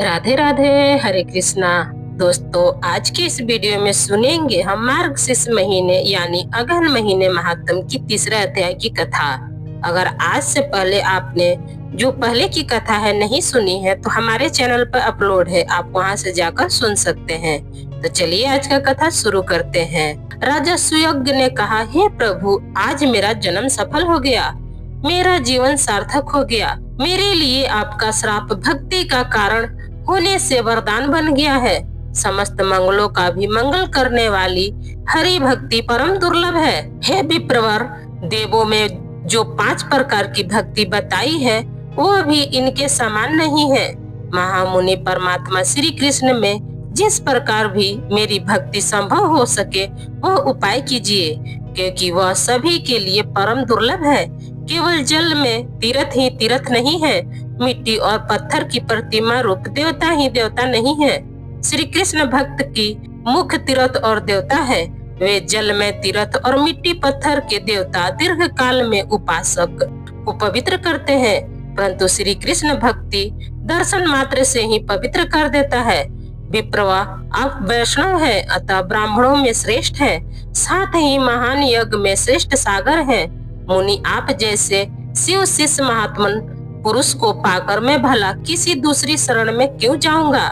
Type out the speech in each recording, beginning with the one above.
राधे राधे, हरे कृष्णा। दोस्तों, आज की इस वीडियो में सुनेंगे हम मार्गशीर्ष महीने यानी अगहन महीने महात्म की तीसरे अध्याय की कथा। अगर आज से पहले आपने जो पहले की कथा है नहीं सुनी है तो हमारे चैनल पर अपलोड है, आप वहां से जाकर सुन सकते हैं। तो चलिए आज का कथा शुरू करते हैं। राजा सुयज्ञ ने कहा, हे प्रभु, आज मेरा जन्म सफल हो गया, मेरा जीवन सार्थक हो गया। मेरे लिए आपका श्राप भक्ति का कारण होने से वरदान बन गया है। समस्त मंगलों का भी मंगल करने वाली हरि भक्ति परम दुर्लभ है। हे विप्रवर, देवों में जो 5 प्रकार की भक्ति बताई है वो भी इनके समान नहीं है। महामुनि परमात्मा श्री कृष्ण में जिस प्रकार भी मेरी भक्ति संभव हो सके वह उपाय कीजिए, क्योंकि वह सभी के लिए परम दुर्लभ है। केवल जल में तीर्थ ही तीर्थ नहीं है, मिट्टी और पत्थर की प्रतिमा रूप देवता ही देवता नहीं है। श्री कृष्ण भक्त की मुख्य तीर्थ और देवता है। वे जल में तीर्थ और मिट्टी पत्थर के देवता दीर्घ काल में उपासक को पवित्र करते हैं, परंतु श्री कृष्ण भक्ति दर्शन मात्र से ही पवित्र कर देता है। विप्रवा, आप वैष्णव है, अतः ब्राह्मणों में श्रेष्ठ है, साथ ही महान यज्ञ में श्रेष्ठ सागर है। मुनि, आप जैसे शिव शिष्य महात्मन पुरुष को पाकर मैं भला किसी दूसरी शरण में क्यों जाऊंगा।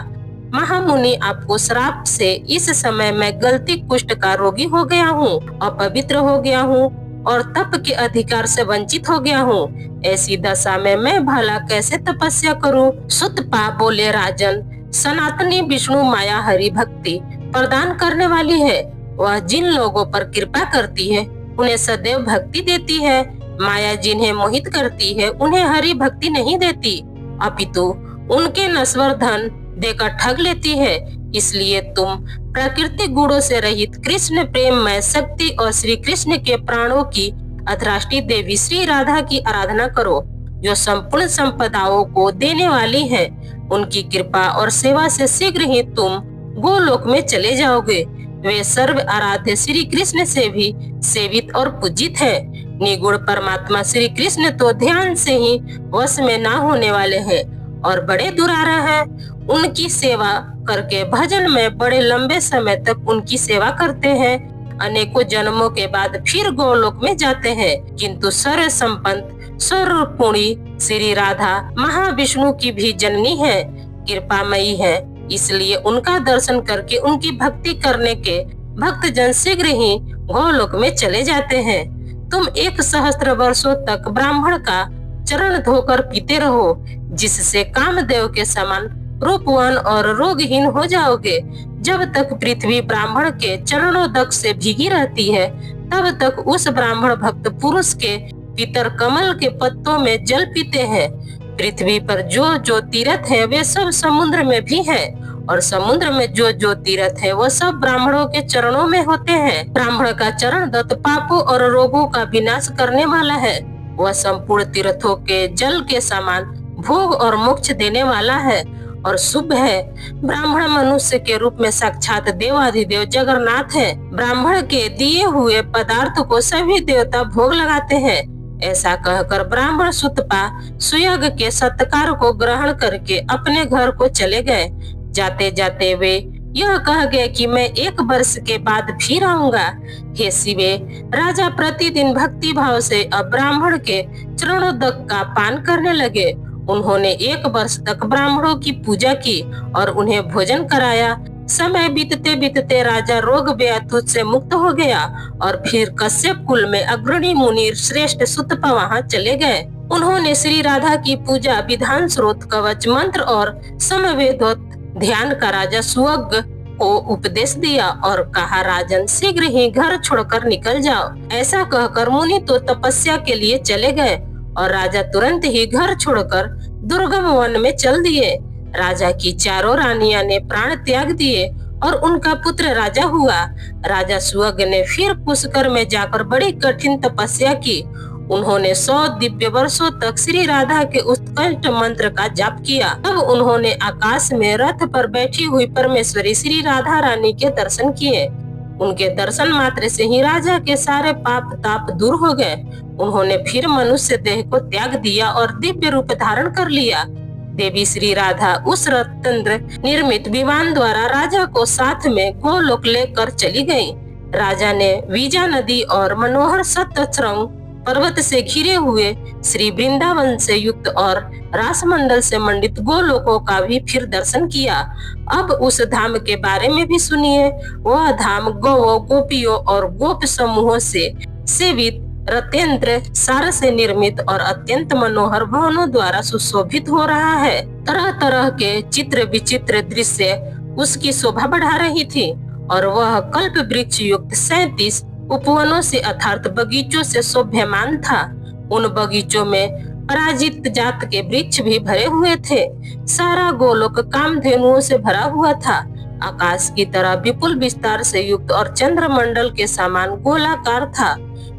महामुनि, आपको श्राप से इस समय मैं गलती कुष्ठ का रोगी हो गया हूँ, अपवित्र हो गया हूँ और तप के अधिकार से वंचित हो गया हूँ। ऐसी दशा में मैं भला कैसे तपस्या करूँ। सुतपा बोले, राजन, सनातनी विष्णु माया हरि भक्ति प्रदान करने वाली है। वह जिन लोगों पर कृपा करती है उन्हें सदैव भक्ति देती है। माया जिन्हें मोहित करती है उन्हें हरि भक्ति नहीं देती, अपितु उनके नश्वर धन देकर ठग लेती है। इसलिए तुम प्राकृतिक गुणों से रहित कृष्ण प्रेममय शक्ति और श्री कृष्ण के प्राणों की अधराष्ट्री देवी श्री राधा की आराधना करो, जो संपूर्ण संपदाओं को देने वाली है। उनकी कृपा और सेवा से शीघ्र ही तुम गोलोक में चले जाओगे। वे सर्व आराध्य श्री कृष्ण से भी सेवित और पूजित है। निगुण परमात्मा श्री कृष्ण तो ध्यान से ही वश में ना होने वाले हैं और बड़े दुरारा हैं। उनकी सेवा करके भजन में बड़े लंबे समय तक उनकी सेवा करते हैं। अनेकों जन्मों के बाद फिर गोलोक में जाते हैं, किंतु सर्व संपन्न सर्वपूर्णी श्री राधा महाविष्णु की भी जननी है, कृपामयी है। इसलिए उनका दर्शन करके उनकी भक्ति करने के भक्त जन शीघ्र ही गोलोक में चले जाते हैं। तुम 1 सहस्त्र वर्षों तक ब्राह्मण का चरण धोकर पीते रहो, जिससे कामदेव के समान रूपवान और रोगहीन हो जाओगे। जब तक पृथ्वी ब्राह्मण के चरणोदक से भीगी रहती है तब तक उस ब्राह्मण भक्त पुरुष के पितर कमल के पत्तों में जल पीते हैं। पृथ्वी पर जो जो तीर्थ है वे सब समुद्र में भी है, और समुद्र में जो जो तीर्थ है वो सब ब्राह्मणों के चरणों में होते हैं। ब्राह्मण का चरण दत्त पापों और रोगों का विनाश करने वाला है। वह संपूर्ण तीर्थों के जल के समान भोग और मोक्ष देने वाला है और शुभ है। ब्राह्मण मनुष्य के रूप में साक्षात देवाधिदेव जगन्नाथ है। ब्राह्मण के दिए हुए पदार्थ को सभी देवता भोग लगाते हैं। ऐसा कहकर ब्राह्मण सुतपा सुयज्ञ के सत्कार को ग्रहण करके अपने घर को चले गए। जाते जाते वे यह कह गए कि मैं 1 वर्ष के बाद फिर आऊंगा। हे शिवे, राजा प्रतिदिन भक्ति भाव से अब ब्राह्मण के चरणोदक का पान करने लगे। उन्होंने 1 वर्ष तक ब्राह्मणों की पूजा की और उन्हें भोजन कराया। समय बीतते बीतते राजा रोग व्याधि से मुक्त हो गया और फिर कश्यप कुल में अग्रणी मुनि श्रेष्ठ सुतपा वहां चले गए। उन्होंने श्री राधा की पूजा विधान स्रोत कवच मंत्र और समवेदोक्त ध्यान का राजा सुयज्ञ को उपदेश दिया और कहा, राजन, शीघ्र ही घर छोड़कर निकल जाओ। ऐसा कहकर मुनि तो तपस्या के लिए चले गए और राजा तुरंत ही घर छोड़कर दुर्गम वन में चल दिए। राजा की चारों रानियां ने प्राण त्याग दिए और उनका पुत्र राजा हुआ। राजा सुयज्ञ ने फिर पुष्कर में जाकर बड़ी कठिन तपस्या की। उन्होंने 100 दिव्य वर्षों तक श्री राधा के उत्कंठ मंत्र का जाप किया। तब उन्होंने आकाश में रथ पर बैठी हुई परमेश्वरी श्री राधा रानी के दर्शन किए। उनके दर्शन मात्र से ही राजा के सारे पाप ताप दूर हो गए। उन्होंने फिर मनुष्य देह को त्याग दिया और दिव्य रूप धारण कर लिया। देवी श्री राधा उस रत्न निर्मित विमान द्वारा राजा को साथ में गोलोक लेकर चली गई। राजा ने विजा नदी और मनोहर सप्तशृंग पर्वत से घिरे हुए श्री वृंदावन से युक्त और रासमंडल से मंडित गोलोकों का भी फिर दर्शन किया। अब उस धाम के बारे में भी सुनिए। वह धाम गौओं, गोपियों और गोप समूहों से सेवित रतेंद्र सार से निर्मित और अत्यंत मनोहर भवनों द्वारा सुशोभित हो रहा है। तरह तरह के चित्र विचित्र दृश्य उसकी शोभा बढ़ा रही थी और वह कल्प वृक्ष युक्त 37 उपवनों से अर्थात बगीचों से शोभ्यमान था। उन बगीचों में पराजित जात के वृक्ष भी भरे हुए थे। सारा गोलोक कामधेनुओं से भरा हुआ था। आकाश की तरह विपुल विस्तार से युक्त और चंद्रमंडल के समान गोलाकार था।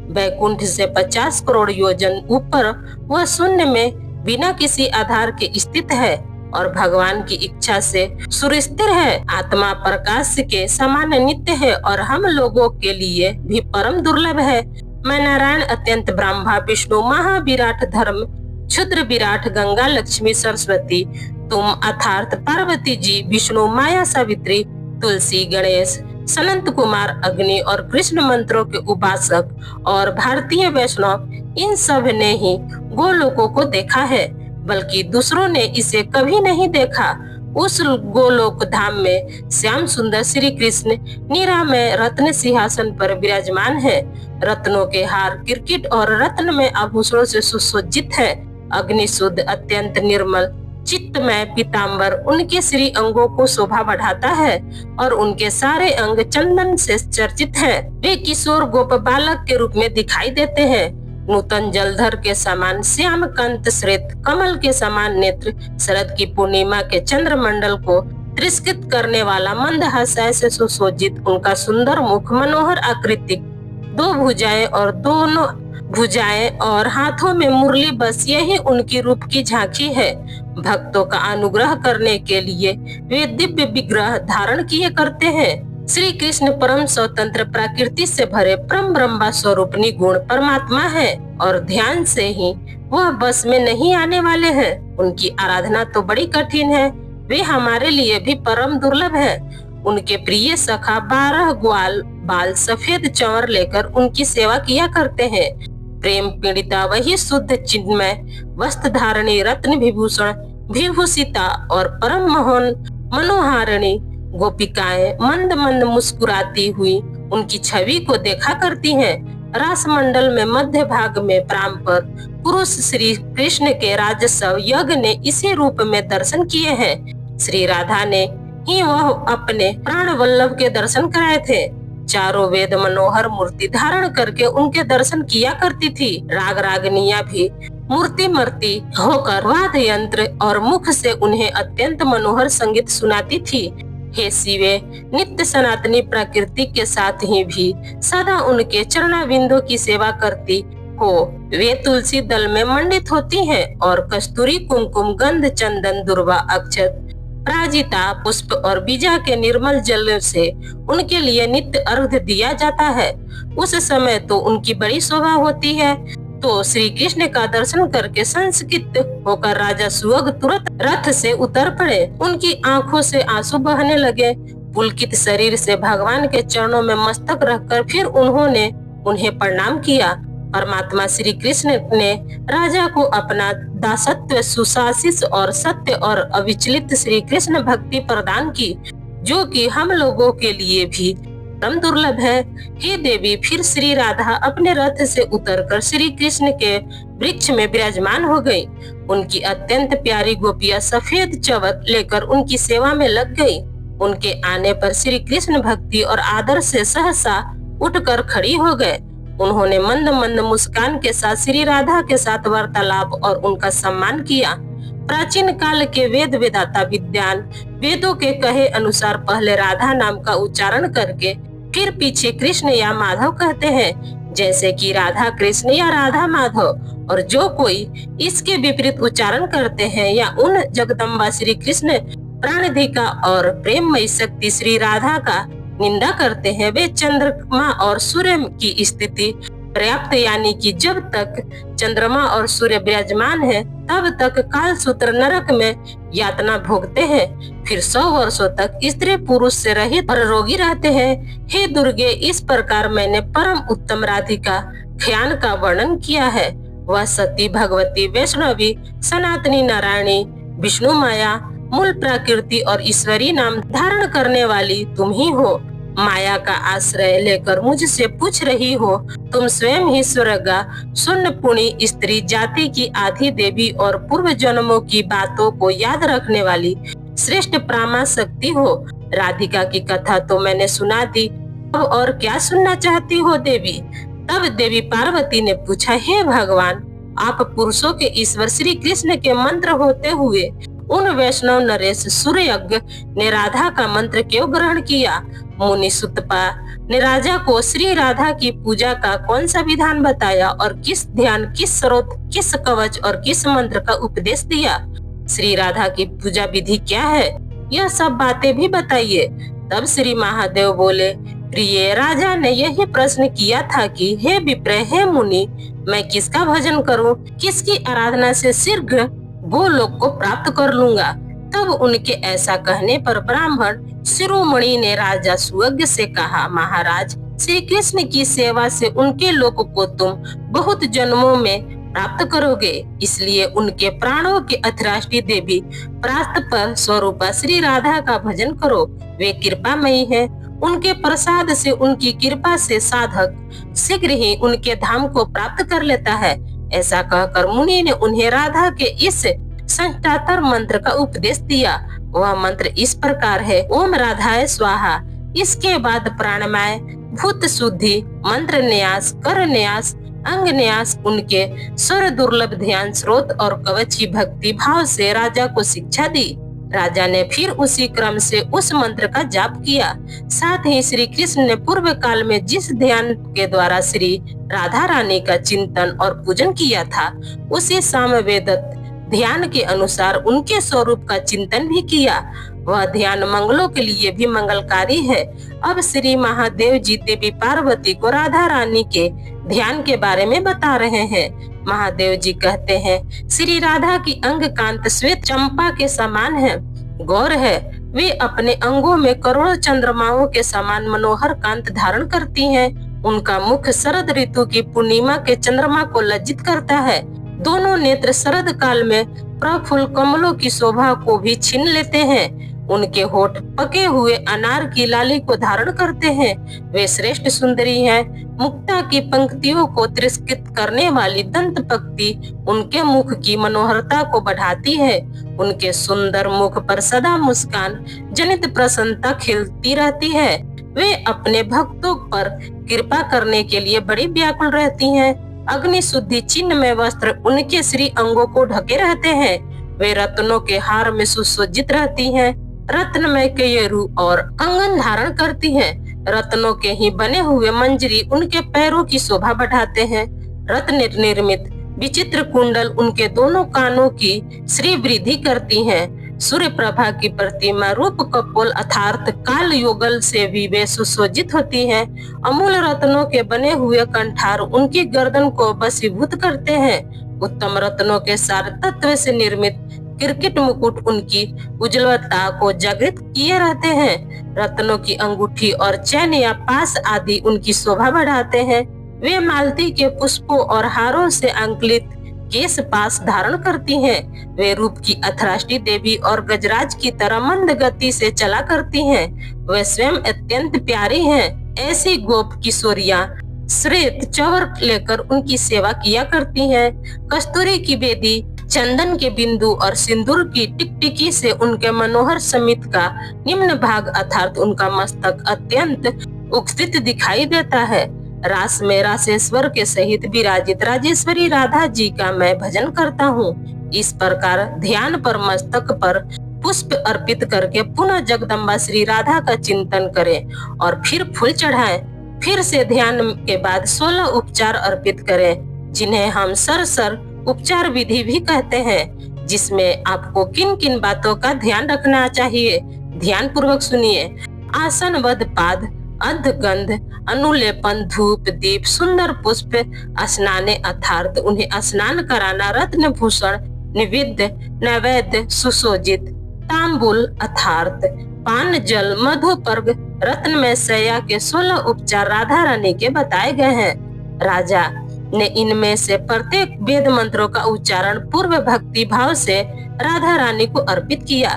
बैकुंठ से 50 करोड़ योजन ऊपर वह शून्य में बिना किसी आधार के स्थित है और भगवान की इच्छा से सुस्थिर है। आत्मा प्रकाश के समान नित्य है और हम लोगों के लिए भी परम दुर्लभ है। मैं नारायण अत्यंत ब्रह्मा विष्णु महाविराट धर्म क्षुद्र विराट गंगा लक्ष्मी सरस्वती तुम अर्थात पार्वती जी विष्णु माया सावित्री तुलसी गणेश सनंत कुमार अग्नि और कृष्ण मंत्रों के उपासक और भारतीय वैष्णव इन सब ने ही गोलोकों को देखा है, बल्कि दूसरों ने इसे कभी नहीं देखा। उस गोलोक धाम में श्याम सुंदर श्री कृष्ण निरामय रत्न सिंहासन पर विराजमान है। रत्नों के हार किरकिट और रत्न में आभूषणों से सुसज्जित है। अग्नि शुद्ध अत्यंत निर्मल चित्तमय पीताम्बर उनके श्री अंगों को शोभा बढ़ाता है और उनके सारे अंग चंदन से चर्चित है। वे किशोर गोप बालक के रूप में दिखाई देते हैं। नूतन जलधर के समान श्याम कांत श्वेत कमल के समान नेत्र शरद की पूर्णिमा के चंद्रमंडल को तिरस्कृत करने वाला मंदहास्य से सुशोभित उनका सुंदर मुख मनोहर आकृति 2 भुजाएं और हाथों में मुरली, बस यही उनकी रूप की झांकी है। भक्तों का अनुग्रह करने के लिए वे दिव्य विग्रह धारण किए करते हैं। श्री कृष्ण परम स्वतंत्र प्रकृति से भरे परम ब्रह्म स्वरूप निगुण परमात्मा है और ध्यान से ही वह बस में नहीं आने वाले हैं। उनकी आराधना तो बड़ी कठिन है, वे हमारे लिए भी परम दुर्लभ है। उनके प्रिय सखा 12 ग्वाल बाल सफेद चंवर लेकर उनकी सेवा किया करते हैं। प्रेम पीड़िता वही शुद्ध चिन्मय वस्त्र धारणी रत्न विभूषण विभूषिता और परम मनोहारिणी गोपिकाएं मंद मंद मुस्कुराती हुई उनकी छवि को देखा करती हैं। रास मंडल में मध्य भाग में प्राम पर पुरुष श्री कृष्ण के राजस्व यज्ञ ने इसी रूप में दर्शन किए हैं। श्री राधा ने ही वह अपने प्राण वल्लभ के दर्शन कराए थे। चारों वेद मनोहर मूर्ति धारण करके उनके दर्शन किया करती थी। राग रागनियां भी मूर्ति मर्ती होकर वाद्य यंत्र और मुख से उन्हें अत्यंत मनोहर संगीत सुनाती थी। हे शिवे, नित्य सनातनी प्रकृति के साथ ही भी सदा उनके चरणाविंदों की सेवा करती हो। वे तुलसी दल में मंडित होती हैं और कस्तूरी कुमकुम गंध चंदन दुर्वा अक्षत प्राजिता पुष्प और बीजा के निर्मल जल से उनके लिए नित्य अर्घ्य दिया जाता है। उस समय तो उनकी बड़ी शोभा होती है। तो श्री कृष्ण का दर्शन करके संस्कृत होकर राजा सुअग तुरंत रथ से उतर पड़े। उनकी आंखों से आंसू बहने लगे। पुलकित शरीर से भगवान के चरणों में मस्तक रखकर फिर उन्होंने उन्हें प्रणाम किया। परमात्मा श्री कृष्ण ने राजा को अपना दासत्व सुशासित और सत्य और अविचलित श्री कृष्ण भक्ति प्रदान की, जो कि हम लोगों के लिए भी परम दुर्लभ है। हे देवी, फिर श्री राधा अपने रथ से उतरकर श्री कृष्ण के वृक्ष में विराजमान हो गई। उनकी अत्यंत प्यारी गोपियां सफेद चवत लेकर उनकी सेवा में लग गई। उनके आने पर श्री कृष्ण भक्ति और आदर से सहसा उठकर खड़ी हो गए। उन्होंने मंद मंद मुस्कान के साथ श्री राधा के साथ वार्तालाप और उनका सम्मान किया। प्राचीन काल के वेद वेदाता विद्वान वेदों के कहे अनुसार पहले राधा नाम का उच्चारण करके फिर पीछे कृष्ण या माधव कहते हैं, जैसे कि राधा कृष्ण या राधा माधव। और जो कोई इसके विपरीत उच्चारण करते हैं या उन जगदम्बा श्री कृष्ण प्राणधिका और प्रेममयी शक्ति श्री राधा का निंदा करते हैं, वे चंद्रमा और सूर्य की स्थिति पर्याप्त, यानी कि जब तक चंद्रमा और सूर्य विराजमान है तब तक कालसूत्र नरक में यातना भोगते हैं, फिर 100 वर्षों तक स्त्री पुरुष से रहित और रोगी रहते हैं। हे दुर्गे, इस प्रकार मैंने परम उत्तम राधिका ख्यान का वर्णन किया है। वह सती, भगवती, वैष्णवी, सनातनी, नारायणी, विष्णु माया, मूल प्रकृति और ईश्वरी नाम धारण करने वाली तुम ही हो। माया का आश्रय लेकर मुझसे पूछ रही हो, तुम स्वयं ही स्वर्गा शून्य पुणी स्त्री जाति की आधी देवी और पूर्व जन्मों की बातों को याद रखने वाली श्रेष्ठ प्रामा शक्ति हो। राधिका की कथा तो मैंने सुना दी, अब और क्या सुनना चाहती हो देवी? तब देवी पार्वती ने पूछा, हे भगवान, आप पुरुषों के ईश्वर श्री कृष्ण के मंत्र होते हुए उन वैष्णव नरेश सूर्यज्ञ ने राधा का मंत्र क्यों ग्रहण किया? मुनि सुतपा ने राजा को श्री राधा की पूजा का कौन सा विधान बताया और किस ध्यान, किस स्रोत, किस कवच और किस मंत्र का उपदेश दिया? श्री राधा की पूजा विधि क्या है, यह सब बातें भी बताइए। तब श्री महादेव बोले, प्रिय, राजा ने यही प्रश्न किया था कि हे विप्र, हे मुनि, मैं किसका भजन करूं, किसकी आराधना से शीघ्र गोलोक को प्राप्त कर लूंगा। तब उनके ऐसा कहने पर ब्राह्मण शिरोमणि ने राजा सुअज्ञ से कहा, महाराज, श्री कृष्ण की सेवा से उनके लोक को तुम बहुत जन्मों में प्राप्त करोगे, इसलिए उनके प्राणों के अधिष्ठात्री देवी प्रास्त पर स्वरूपा श्री राधा का भजन करो। वे कृपामयी है, उनके प्रसाद से, उनकी कृपा से साधक शीघ्र ही उनके धाम को प्राप्त कर लेता है। ऐसा कहकर मुनि ने उन्हें राधा के इस संष्ठातर मंत्र का उपदेश दिया। वह मंत्र इस प्रकार है, ओम राधाय स्वाहा। इसके बाद प्राणमय, भूत शुद्धि, मंत्र न्यास, कर न्यास, अंग न्यास, उनके स्वर दुर्लभ ध्यान स्रोत और कवची भक्ति भाव से राजा को शिक्षा दी। राजा ने फिर उसी क्रम से उस मंत्र का जाप किया। साथ ही श्री कृष्ण ने पूर्व काल में जिस ध्यान के द्वारा श्री राधा रानी का चिंतन और पूजन किया था, उसी सामवेदत ध्यान के अनुसार उनके स्वरूप का चिंतन भी किया। वह ध्यान मंगलों के लिए भी मंगलकारी है। अब श्री महादेव जी देवी पार्वती को राधा रानी के ध्यान के बारे में बता रहे हैं। महादेव जी कहते हैं, श्री राधा की अंग कांत श्वेत चंपा के समान है, गौर है। वे अपने अंगों में करोड़ों चंद्रमाओं के समान मनोहर कांत धारण करती हैं। उनका मुख शरद ऋतु की पूर्णिमा के चंद्रमा को लज्जित करता है। दोनों नेत्र शरद काल में प्रफुल्ल कमलों की शोभा को भी छीन लेते हैं। उनके होठ पके हुए अनार की लाली को धारण करते हैं। वे श्रेष्ठ सुंदरी हैं। मुक्ता की पंक्तियों को तिरस्कृत करने वाली दंत पंक्ति उनके मुख की मनोहरता को बढ़ाती है। उनके सुंदर मुख पर सदा मुस्कान जनित प्रसन्नता खिलती रहती है। वे अपने भक्तों पर कृपा करने के लिए बड़ी व्याकुल रहती हैं। अग्नि शुद्धि चिन्ह में वस्त्र उनके श्री अंगों को ढके रहते हैं। वे रत्नों के हार में सुसज्जित रहती हैं। रत्नमय केयरू और कंगन धारण करती हैं। रत्नों के ही बने हुए मंजरी उनके पैरों की शोभा बढ़ाते हैं। रत्न निर्मित विचित्र कुंडल उनके दोनों कानों की श्री वृद्धि करती हैं। सूर्य प्रभा की प्रतिमा रूप कपोल अर्थात काल युगल से भी वे सुसज्जित होती हैं। अमूल रत्नों के बने हुए कंठार उनकी गर्दन को वशीभूत करते हैं। उत्तम रत्नों के सार तत्व से निर्मित किरकिट मुकुट उनकी उज्ज्वलता को जागृत किए रहते हैं। रत्नों की अंगूठी और चैन या पास आदि उनकी शोभा बढ़ाते हैं। वे मालती के पुष्पों और हारों से अंकित केश पास धारण करती हैं। वे रूप की अथराष्टी देवी और गजराज की तरह मंद गति से चला करती हैं। वे स्वयं अत्यंत प्यारी हैं। ऐसी गोप किशोरियां श्वेत चौर लेकर उनकी सेवा किया करती हैं। कस्तूरी की बेदी, चंदन के बिंदु और सिंदूर की टिकटिकी से उनके मनोहर समित का निम्न भाग अर्थात उनका मस्तक अत्यंत उत्थित दिखाई देता है। रास में रासेश्वर के सहित विराजित राजेश्वरी राधा जी का मैं भजन करता हूँ। इस प्रकार ध्यान पर मस्तक पर पुष्प अर्पित करके पुनः जगदम्बा श्री राधा का चिंतन करें और फिर फूल चढ़ाएं। फिर से ध्यान के बाद 16 उपचार अर्पित करें, जिन्हें हम सर उपचार विधि भी कहते हैं, जिसमें आपको किन किन बातों का ध्यान रखना चाहिए। ध्यान पूर्वक सुनिए। आसनबद्ध पाद, अध गंध, अनुलेपन, धूप दीप, सुंदर पुष्प, स्नाने अर्थात उन्हें स्नान कराना, रत्न भूषण, निवेद्य नैवेद्य सुशोजित, तांबुल अर्थात पान जल, मधुपर्क, रत्नमय शैया के 16 उपचार राधा रानी के बताए गए हैं। राजा ने इनमें से प्रत्येक वेद मंत्रों का उच्चारण पूर्व भक्ति भाव से राधा रानी को अर्पित किया।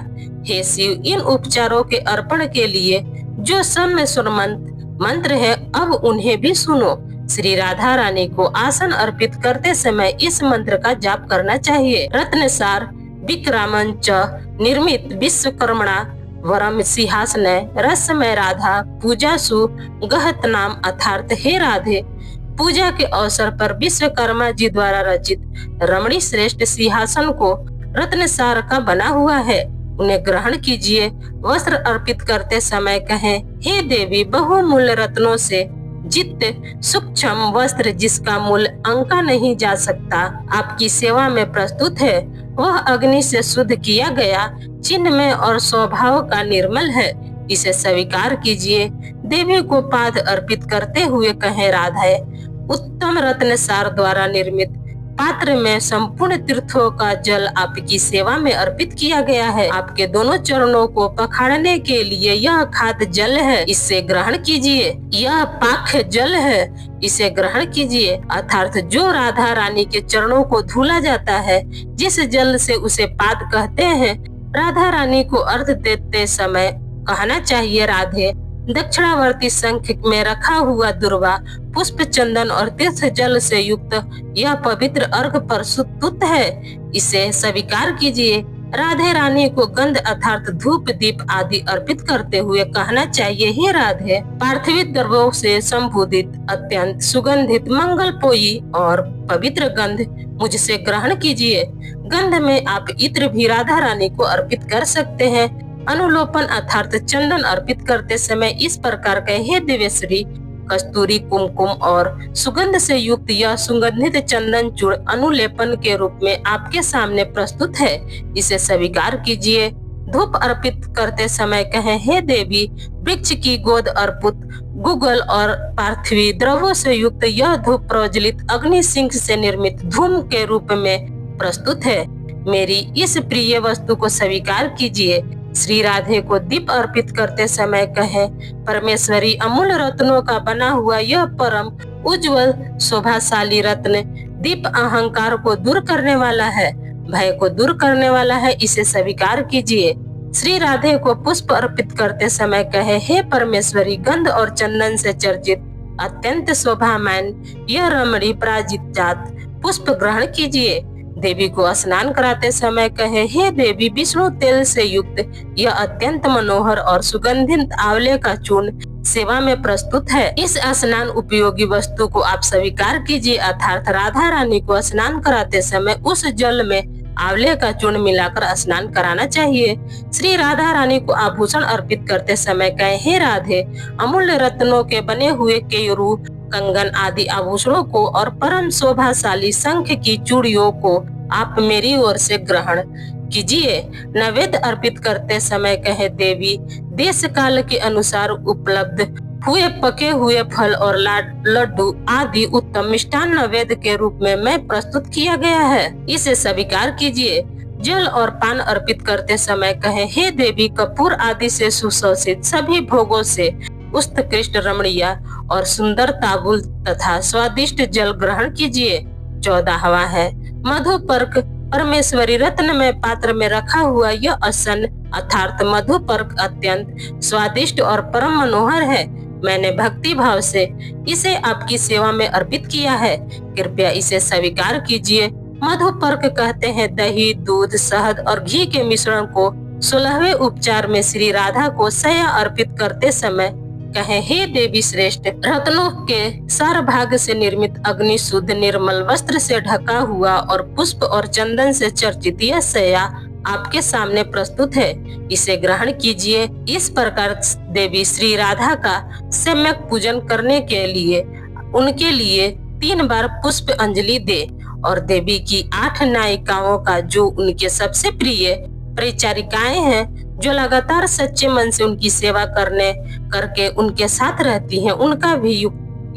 हे शिव, इन उपचारों के अर्पण के लिए जो सौम्य सुर मंत्र है, अब उन्हें भी सुनो। श्री राधा रानी को आसन अर्पित करते समय इस मंत्र का जाप करना चाहिए। रत्नसार विक्रामं च निर्मित विश्वकर्मणा वरम सिंहासन रसमय राधा पूजासु गहत नाम अर्थात हे राधे, पूजा के अवसर पर विश्वकर्मा जी द्वारा रचित रमणी श्रेष्ठ सिंहासन को रत्नसार का बना हुआ है, उन्हें ग्रहण कीजिए। वस्त्र अर्पित करते समय कहें, हे देवी, बहुमूल्य रत्नों से जित सूक्ष्म वस्त्र जिसका मूल्य अंका नहीं जा सकता आपकी सेवा में प्रस्तुत है। वह अग्नि से शुद्ध किया गया, चिन्ह में और स्वभाव का निर्मल है, इसे स्वीकार कीजिए। देवी को पाद अर्पित करते हुए कहें, राधे, उत्तम रत्नसार द्वारा निर्मित पात्र में संपूर्ण तीर्थों का जल आपकी सेवा में अर्पित किया गया है। आपके दोनों चरणों को पखाड़ने के लिए यह खाद जल है, इसे ग्रहण कीजिए। यह पाक जल है, इसे ग्रहण कीजिए। अर्थात जो राधा रानी के चरणों को धुला जाता है, जिस जल से उसे पाद कहते हैं, राधा रानी को अर्घ देते समय कहना चाहिए, राधे, दक्षिणावर्ती शंख में रखा हुआ दुर्वा पुष्प चंदन और तीर्थ जल से युक्त यह पवित्र अर्घ प्रस्तुत है, इसे स्वीकार कीजिए। राधे रानी को गंध अर्थात धूप दीप आदि अर्पित करते हुए कहना चाहिए, हे राधे, पार्थिव द्रव्यों से संबोधित अत्यंत सुगंधित मंगलपोई और पवित्र गंध मुझसे ग्रहण कीजिए। गंध में आप इत्र भी राधा रानी को अर्पित कर सकते हैं। अनुलोपन अर्थात चंदन अर्पित करते समय इस प्रकार के, हे देवेश्वरी, कस्तूरी कुमकुम और सुगंध से युक्त यह सुगंधित चंदन चूर्ण अनुलेपन के रूप में आपके सामने प्रस्तुत है, इसे स्वीकार कीजिए। धूप अर्पित करते समय कहें, हे देवी, वृक्ष की गोद अर्पित गुगल और पार्थिवी द्रव्यों से युक्त यह धूप प्रज्वलित अग्नि सिंह से निर्मित धूम के रूप में प्रस्तुत है, मेरी इस प्रिय वस्तु को स्वीकार कीजिए। श्री राधे को दीप अर्पित करते समय कहें, परमेश्वरी, अमूल्य रत्नों का बना हुआ यह परम उज्जवल शोभाशाली रत्न दीप अहंकार को दूर करने वाला है, भय को दूर करने वाला है, इसे स्वीकार कीजिए। श्री राधे को पुष्प अर्पित करते समय कहे, हे परमेश्वरी, गंध और चंदन से चर्चित अत्यंत शोभामान यह रमणी पराजित जात पुष्प ग्रहण कीजिए। देवी को स्नान कराते समय कहे, हे देवी, विष्णु तेल से युक्त यह अत्यंत मनोहर और सुगंधित आंवले का चूर्ण सेवा में प्रस्तुत है, इस स्नान उपयोगी वस्तु को आप स्वीकार कीजिए। अर्थात राधा रानी को स्नान कराते समय उस जल में आंवले का चूर्ण मिलाकर स्नान कराना चाहिए। श्री राधा रानी को आभूषण अर्पित करते समय कहे, हे राधे, अमूल्य रत्नों के बने हुए केयूरू कंगन आदि आभूषणों को और परम शोभाशाली शंख की चूड़ियों को आप मेरी ओर से ग्रहण कीजिए। नैवेद्य अर्पित करते समय कहे, देवी, देश काल के अनुसार उपलब्ध हुए पके हुए फल और लड्डू आदि उत्तम मिष्टान नैवेद्य के रूप में मैं प्रस्तुत किया गया है, इसे स्वीकार कीजिए। जल और पान अर्पित करते समय कहे, हे देवी, कपूर आदि से सुशोषित सभी भोगों से उत्कृष्ट रमणीय और सुंदर ताबुल तथा स्वादिष्ट जल ग्रहण कीजिए। 14वां है मधुपर्क। परमेश्वरी, रत्न में पात्र में रखा हुआ यह असन अर्थात मधुपर्क अत्यंत स्वादिष्ट और परम मनोहर है, मैंने भक्ति भाव से इसे आपकी सेवा में अर्पित किया है, कृपया इसे स्वीकार कीजिए। मधुपर्क कहते हैं दही, दूध, शहद और घी के मिश्रण को 16वें उपचार में श्री राधा को शया अर्पित करते समय कहे, हे देवी श्रेष्ठ, रत्नों के सार भाग से निर्मित अग्नि शुद्ध निर्मल वस्त्र से ढका हुआ और पुष्प और चंदन से चर्चित यह शया आपके सामने प्रस्तुत है, इसे ग्रहण कीजिए। इस प्रकार देवी श्री राधा का सम्यक पूजन करने के लिए उनके लिए 3 बार पुष्प अंजलि दे और देवी की 8 नायिकाओं का जो उनके सबसे प्रिय परिचारिकाएं हैं जो लगातार सच्चे मन से उनकी सेवा करके उनके साथ रहती हैं, उनका भी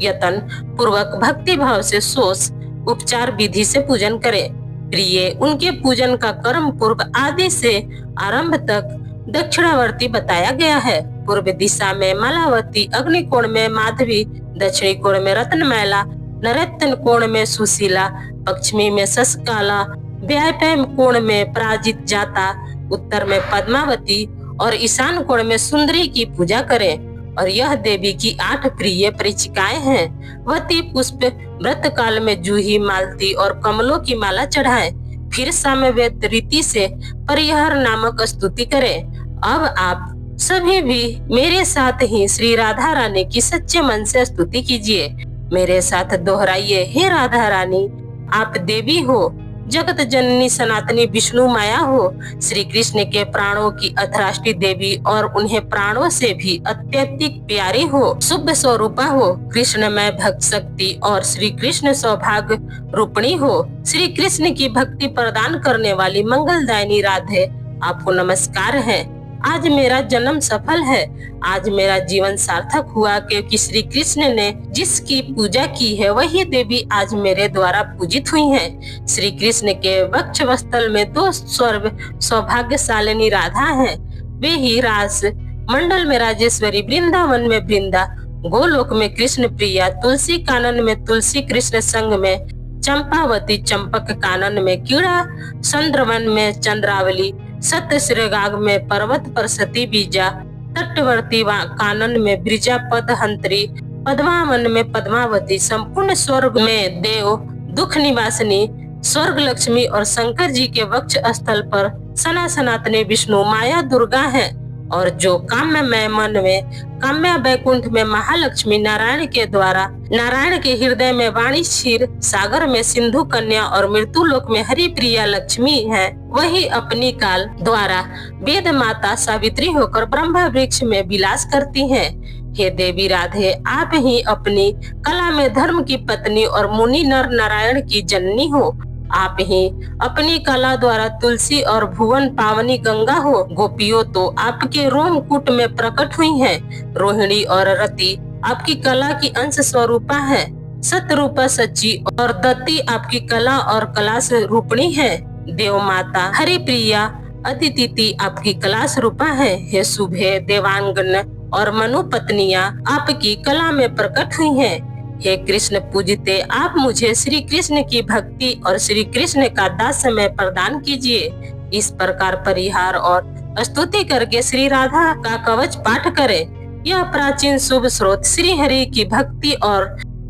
यत्न पूर्वक भक्ति भाव से सोच उपचार विधि से पूजन करें। प्रिय, उनके पूजन का कर्म पूर्व आदि से आरंभ तक दक्षिणावर्ती बताया गया है। पूर्व दिशा में मालावती, अग्नि कोण में माधवी, दक्षिणी कोण में रत्नमैला, नैऋत्य कोण में सुशीला, पश्चिमी में शशकाला, व्यापम कोण में पराजित जाता, उत्तर में पद्मावती और ईशान कोण में सुंदरी की पूजा करें। और यह देवी की 8 प्रिय परिचिकाएं हैं। वती पुष्प व्रत काल में जूही, मालती और कमलों की माला चढ़ाएं। फिर सामवेद रीति से परिहर नामक स्तुति करें। अब आप सभी भी मेरे साथ ही श्री राधा रानी की सच्चे मन से स्तुति कीजिए। मेरे साथ दोहराइए, हे राधा रानी, आप देवी हो, जगत जननी सनातनी विष्णु माया हो, श्री कृष्ण के प्राणों की अधराष्ट्री देवी और उन्हें प्राणों से भी अत्यधिक प्यारी हो, शुभ स्वरूपा हो, कृष्णमय भक्त शक्ति और श्री कृष्ण सौभाग्य रूपणी हो। श्री कृष्ण की भक्ति प्रदान करने वाली मंगलदायिनी राधे, आपको नमस्कार है। आज मेरा जन्म सफल है, आज मेरा जीवन सार्थक हुआ, क्योंकि श्री कृष्ण ने जिसकी पूजा की है वही देवी आज मेरे द्वारा पूजित हुई हैं। श्री कृष्ण के वक्ष वस्तल में 2 स्वर्ग सौभाग्यशालिनी राधा हैं। वे ही रास मंडल में राजेश्वरी, वृंदावन में वृंदा, गोलोक में कृष्ण प्रिया, तुलसी कानन में तुलसी, कृष्ण संग में चंपावती, चंपक कानन में कीड़ा, चंद्रवन में चंद्रावली, सत्य श्रीगाग में पर्वत पर सती बीजा, तटवर्ती कानन में ब्रिजा पद हंत्री, पद्मावन में पद्मावती, संपूर्ण स्वर्ग में देव दुख निवासिनी, स्वर्ग लक्ष्मी और शंकर जी के वक्ष स्थल पर सनातनी विष्णु माया दुर्गा है। और जो काम्यमय मन में, काम्य बैकुंठ में महालक्ष्मी, नारायण के द्वारा, नारायण के हृदय में वाणी, क्षीर सागर में सिंधु कन्या और मृत्यु लोक में हरि प्रिया लक्ष्मी है, वही अपनी काल द्वारा वेद माता सावित्री होकर ब्रह्मा वृक्ष में विलास करती हैं। हे देवी राधे, आप ही अपनी कला में धर्म की पत्नी और मुनि नर नारायण की जननी हो। आप ही अपनी कला द्वारा तुलसी और भुवन पावनी गंगा हो। गोपियों तो आपके रोमकूट में प्रकट हुई हैं। रोहिणी और रति आपकी कला की अंश स्वरूपा है। सतरूपा सच्ची और दत्ती आपकी कला और कला रूपणी है। देव माता हरि प्रिया अदिति आपकी कला स्वरूपा है। हे शुभे देवांगन और मनु पत्नियां आपकी कला में प्रकट हुई हैं। हे कृष्ण पूजिते, आप मुझे श्री कृष्ण की भक्ति और श्री कृष्ण का दास्यमय प्रदान कीजिए। इस प्रकार परिहार और स्तुति करके श्री राधा का कवच पाठ करें। यह प्राचीन शुभ स्रोत श्री हरि की भक्ति और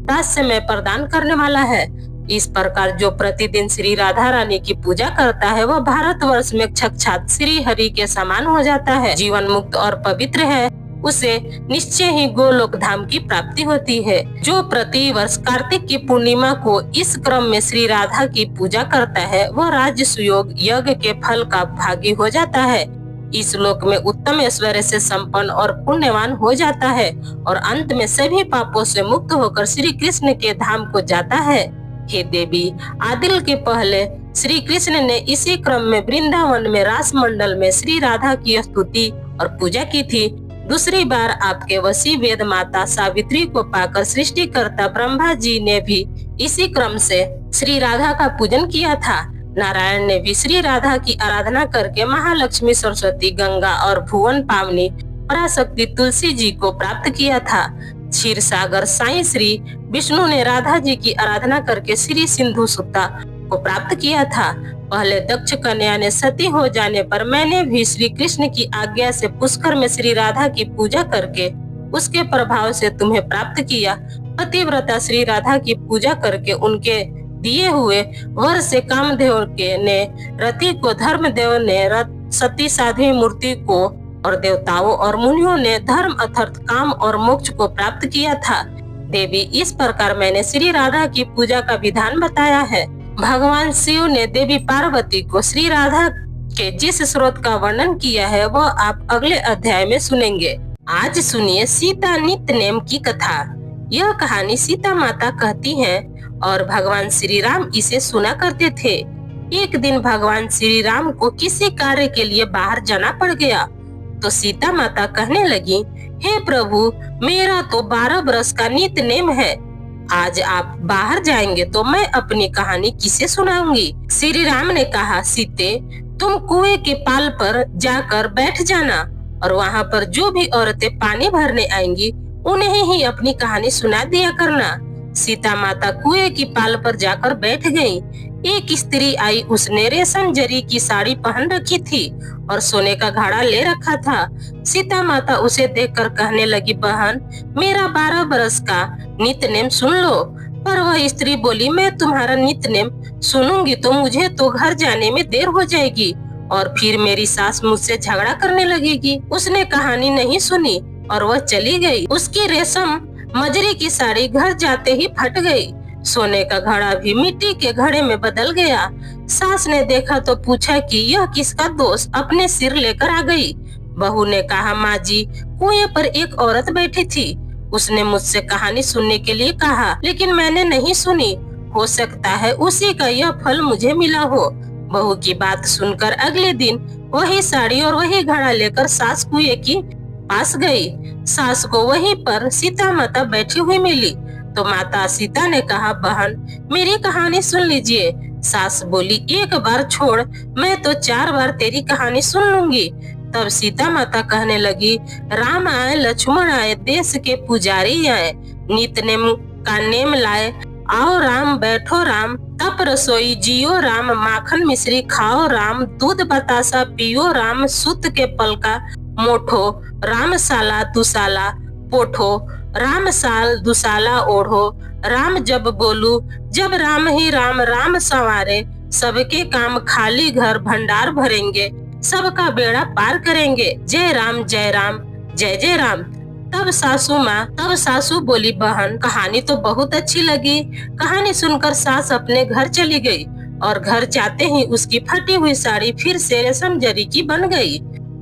दास्यमय प्रदान करने वाला है। इस प्रकार जो प्रतिदिन श्री राधा रानी की पूजा करता है वह भारतवर्ष में साक्षात श्री हरि के समान हो जाता है, जीवन मुक्त और पवित्र है। उसे निश्चय ही गोलोक धाम की प्राप्ति होती है। जो प्रति वर्ष कार्तिक की पूर्णिमा को इस क्रम में श्री राधा की पूजा करता है वह राज्य सुयोग यज्ञ के फल का भागी हो जाता है। इस लोक में उत्तम ऐश्वर्य से संपन्न और पुण्यवान हो जाता है और अंत में सभी पापों से मुक्त होकर श्री कृष्ण के धाम को जाता है। हे देवी, आदिल के पहले श्री कृष्ण ने इसी क्रम में वृंदावन में रास मंडल में श्री राधा की स्तुति और पूजा की थी। दूसरी बार आपके वसी वेद माता सावित्री को पाकर सृष्टिकर्ता ब्रह्मा जी ने भी इसी क्रम से श्री राधा का पूजन किया था। नारायण ने भी श्री राधा की आराधना करके महालक्ष्मी, सरस्वती, गंगा और भुवन पावनी पराशक्ति तुलसी जी को प्राप्त किया था। क्षीर सागर साईं श्री विष्णु ने राधा जी की आराधना करके श्री सिंधु सुता को प्राप्त किया था। पहले दक्ष कन्या ने सती हो जाने पर मैंने भी श्री कृष्ण की आज्ञा से पुष्कर में श्री राधा की पूजा करके उसके प्रभाव से तुम्हें प्राप्त किया। पतिव्रता श्री राधा की पूजा करके उनके दिए हुए वर से कामदेव ने रति को, धर्मदेव ने सती साध्वी मूर्ति को और देवताओं और मुनियों ने धर्म अर्थात काम और मोक्ष को प्राप्त किया था। देवी, इस प्रकार मैंने श्री राधा की पूजा का विधान बताया है। भगवान शिव ने देवी पार्वती को श्री राधा के जिस स्रोत का वर्णन किया है वह आप अगले अध्याय में सुनेंगे। आज सुनिए सीता नित्य नेम की कथा। यह कहानी सीता माता कहती हैं और भगवान श्री राम इसे सुना करते थे। एक दिन भगवान श्री राम को किसी कार्य के लिए बाहर जाना पड़ गया। तो सीता माता कहने लगी, हे प्रभु, मेरा तो 12 बरस का नित नेम है। आज आप बाहर जाएंगे तो मैं अपनी कहानी किसे सुनाऊंगी। श्री राम ने कहा, सीते, तुम कुएं के पाल पर जाकर बैठ जाना और वहाँ पर जो भी औरतें पानी भरने आएंगी उन्हें ही अपनी कहानी सुना दिया करना। सीता माता कुएं की पाल पर जाकर बैठ गई। एक स्त्री आई, उसने रेशम जरी की साड़ी पहन रखी थी और सोने का घड़ा ले रखा था। सीता माता उसे देखकर कहने लगी, बहन, मेरा 12 बरस का नित्यनेम सुन लो। पर वह स्त्री बोली, मैं तुम्हारा नित्यनेम सुनूंगी तो मुझे तो घर जाने में देर हो जाएगी और फिर मेरी सास मुझसे झगड़ा करने लगेगी। उसने कहानी नहीं सुनी और वह चली गई। उसकी रेशम मजरी की साड़ी घर जाते ही फट गई। सोने का घड़ा भी मिट्टी के घड़े में बदल गया। सास ने देखा तो पूछा कि यह किसका दोष अपने सिर लेकर आ गई। बहू ने कहा, माँ जी, कुएं पर एक औरत बैठी थी। उसने मुझसे कहानी सुनने के लिए कहा, लेकिन मैंने नहीं सुनी। हो सकता है उसी का यह फल मुझे मिला हो। बहू की बात सुनकर अगले दिन वही साड़ी और वही घड़ा लेकर सास कुएं की पास गई। सास को वहीं पर सीता माता बैठी हुई मिली तो माता सीता ने कहा, बहन, मेरी कहानी सुन लीजिए। सास बोली, एक बार छोड़, मैं तो 4 बार तेरी कहानी सुन लूंगी। तब सीता माता कहने लगी, राम आए, लक्ष्मण आए, देश के पुजारी आए, नित नेम का नेम लाए, आओ राम, बैठो राम, तप रसोई जियो राम, माखन मिश्री खाओ राम, दूध बतासा पियो राम, सूत के पलका मोठो, राम साला दुसाला पोठो, राम साल दुसाला ओढ़ो, राम जब बोलू जब राम ही राम, राम संवारे सबके काम, खाली घर भंडार भरेंगे, सबका बेड़ा पार करेंगे, जय राम जय राम जय जय राम। तब सासू बोली, बहन, कहानी तो बहुत अच्छी लगी। कहानी सुनकर सास अपने घर चली गई और घर जाते ही उसकी फटी हुई साड़ी फिर से रेशम जरी की बन गई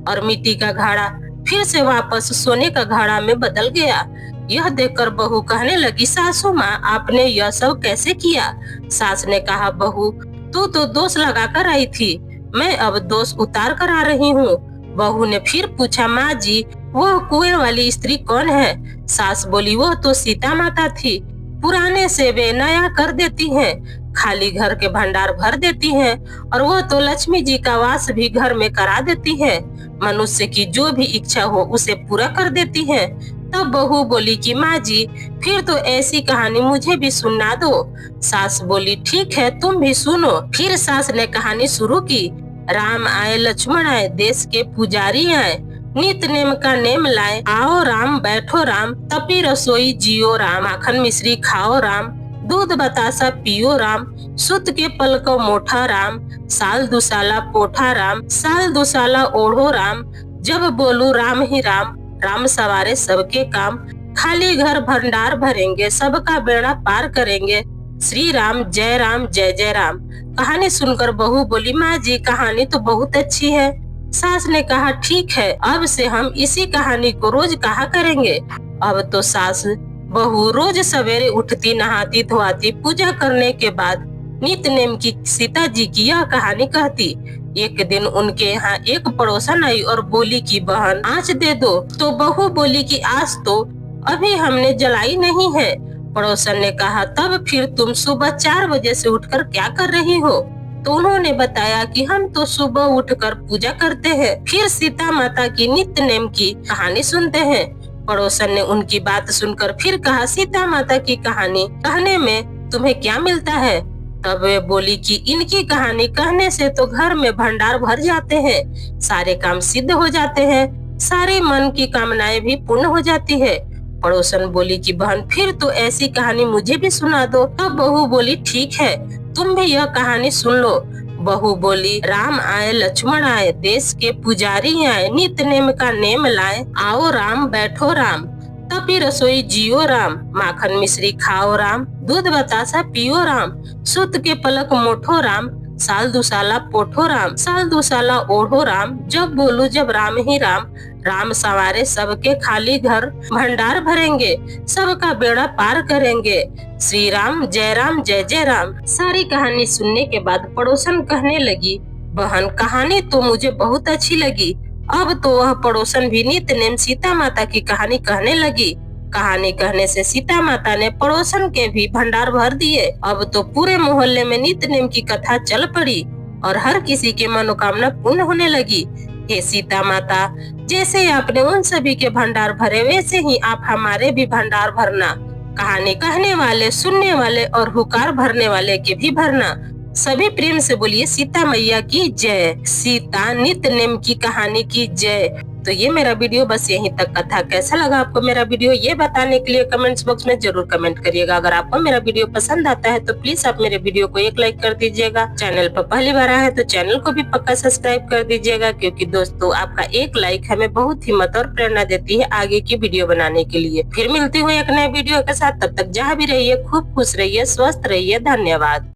और मिट्टी का घड़ा फिर से वापस सोने का घड़ा में बदल गया। यह देखकर बहू कहने लगी, सासू माँ, आपने यह सब कैसे किया। सास ने कहा, बहू, तू तो दोष लगा कर आई थी, मैं अब दोष उतार कर आ रही हूँ। बहू ने फिर पूछा, माँ जी, वह कुएं वाली स्त्री कौन है। सास बोली, वह तो सीता माता थी। पुराने से वे नया कर देती हैं, खाली घर के भंडार भर देती हैं और वह तो लक्ष्मी जी का वास भी घर में करा देती है। मनुष्य की जो भी इच्छा हो उसे पूरा कर देती है। तब बहू बोली कि माँ जी, फिर तो ऐसी कहानी मुझे भी सुना दो। सास बोली, ठीक है, तुम भी सुनो। फिर सास ने कहानी शुरू की। राम आए, लक्ष्मण आए, देश के पुजारी आए, नित नेम का नेम लाए, आओ राम, बैठो राम, तपी रसोई जियो राम, माखन मिश्री खाओ राम, दूध बतासा पियो राम, सूत के पलको मोठा राम, साल दुसाला पोठा राम, साल दुसाला ओढ़ो राम, जब बोलू राम ही राम, राम सवारे सबके काम, खाली घर भंडार भरेंगे, सबका बेड़ा पार करेंगे, श्री राम जय जय राम। कहानी सुनकर बहू बोली, माँ जी, कहानी तो बहुत अच्छी है। सास ने कहा, ठीक है, अब से हम इसी कहानी को रोज कहा करेंगे। अब तो सास बहू रोज सवेरे उठती, नहाती धोआती, पूजा करने के बाद नित नेम की सीता जी की यह कहानी कहती। एक दिन उनके यहाँ एक पड़ोसन आई और बोली कि बहन, आँच दे दो। तो बहू बोली कि आज तो अभी हमने जलाई नहीं है। पड़ोसन ने कहा, तब फिर तुम सुबह 4 बजे से उठकर क्या कर रही हो। तो उन्होंने बताया कि हम तो सुबह उठकर पूजा करते हैं, फिर सीता माता की नित्य नेम की कहानी सुनते हैं। पड़ोसन ने उनकी बात सुनकर फिर कहा, सीता माता की कहानी कहने में तुम्हें क्या मिलता है। तब वे बोली कि इनकी कहानी कहने से तो घर में भंडार भर जाते हैं, सारे काम सिद्ध हो जाते हैं, सारे मन की कामनाएं भी पूर्ण हो जाती है। पड़ोसन बोली कि बहन, फिर तो ऐसी कहानी मुझे भी सुना दो। तब बहू बोली, ठीक है, तुम भी यह कहानी सुन लो। बहू बोली, राम आए, लक्ष्मण आए, देश के पुजारी आए, नित नेम का नेम लाए, आओ राम, बैठो राम, तपी रसोई जियो राम, माखन मिश्री खाओ राम, दूध बतासा पियो राम, सूत के पलक मोठो राम, साल दुसाला पोठो राम, साल दुसाला ओढ़ो राम, जब बोलू जब राम ही राम, राम सवारे सबके खाली घर भंडार भरेंगे, सबका बेड़ा पार करेंगे, श्री राम जय जय राम। सारी कहानी सुनने के बाद पड़ोसन कहने लगी, बहन, कहानी तो मुझे बहुत अच्छी लगी, अब तो वह पड़ोसन भी नित नेम सीता माता की कहानी कहने लगी। कहानी कहने से सीता माता ने पड़ोसन के भी भंडार भर दिए। अब तो पूरे मोहल्ले में नित नेम की कथा चल पड़ी और हर किसी की मनोकामना पूर्ण होने लगी। हे सीता माता, जैसे आपने उन सभी के भंडार भरे वैसे ही आप हमारे भी भंडार भरना। कहानी कहने वाले, सुनने वाले और हुकार भरने वाले के भी भरना। सभी प्रेम से बोलिए सीता मैया की जय। सीता नित नेम की कहानी की जय। तो ये मेरा वीडियो बस यहीं तक का था। कैसा लगा आपको मेरा वीडियो, ये बताने के लिए कमेंट्स बॉक्स में जरूर कमेंट करिएगा। अगर आपको मेरा वीडियो पसंद आता है तो प्लीज आप मेरे वीडियो को एक लाइक कर दीजिएगा। चैनल पर पहली बार आया है तो चैनल को भी पक्का सब्सक्राइब कर दीजिएगा, क्योंकि दोस्तों आपका एक लाइक हमें बहुत हिम्मत और प्रेरणा देती है आगे की वीडियो बनाने के लिए। फिर मिलती हूँ एक नए वीडियो के साथ। तब तक जहाँ भी रहिए खूब खुश रहिए, स्वस्थ रहिए। धन्यवाद।